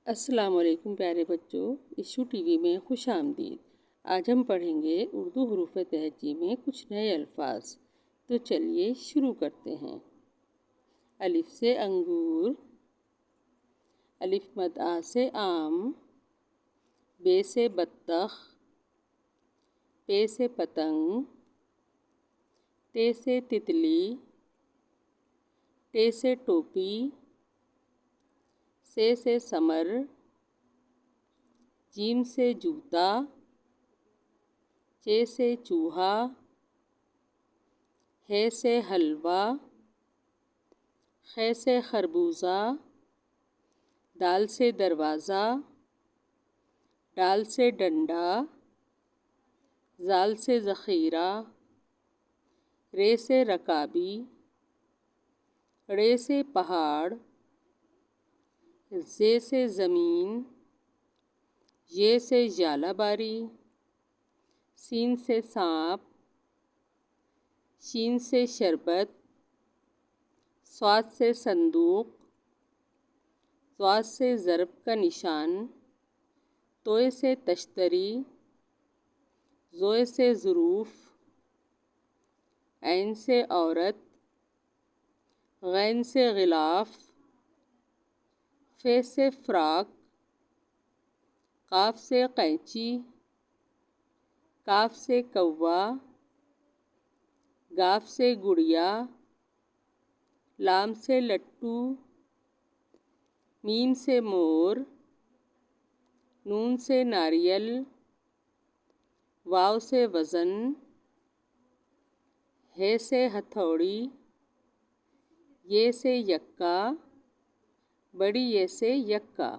السلام علیکم پیارے بچوں، ایشو ٹی وی میں خوش آمدید۔ آج ہم پڑھیں گے اردو حروف تہجی میں کچھ نئے الفاظ۔ تو چلیے شروع کرتے ہیں۔ الف سے انگور، الف مد آ سے آم، بے سے بطخ، پے سے پتنگ، تے سے تتلی، ٹے سے ٹوپی، سے سمر، جیم سے جوتا، چے سے چوہا، ہے سے حلوہ، خے سے خربوزہ، دال سے دروازہ، ڈال سے ڈنڈا، زال سے ذخیرہ، رے سے رکابی، ڑے سے پہاڑ، زے سے زمین، یہ سے ژالہ باری، سین سے سانپ، شین سے شربت، صاد سے صندوق، ضاد سے ضرب کا نشان، توئے سے تشتری، زوئے سے ظروف، عین سے عورت، غین سے غلاف، فے سے فراق، قاف سے قینچی، کاف سے کوا، گاف سے گڑیا، لام سے لٹو، میم سے مور، نون سے ناریل، واو سے وزن، ہے سے ہتھوڑی، یہ سے یکا، بڑی یہ سے یکا۔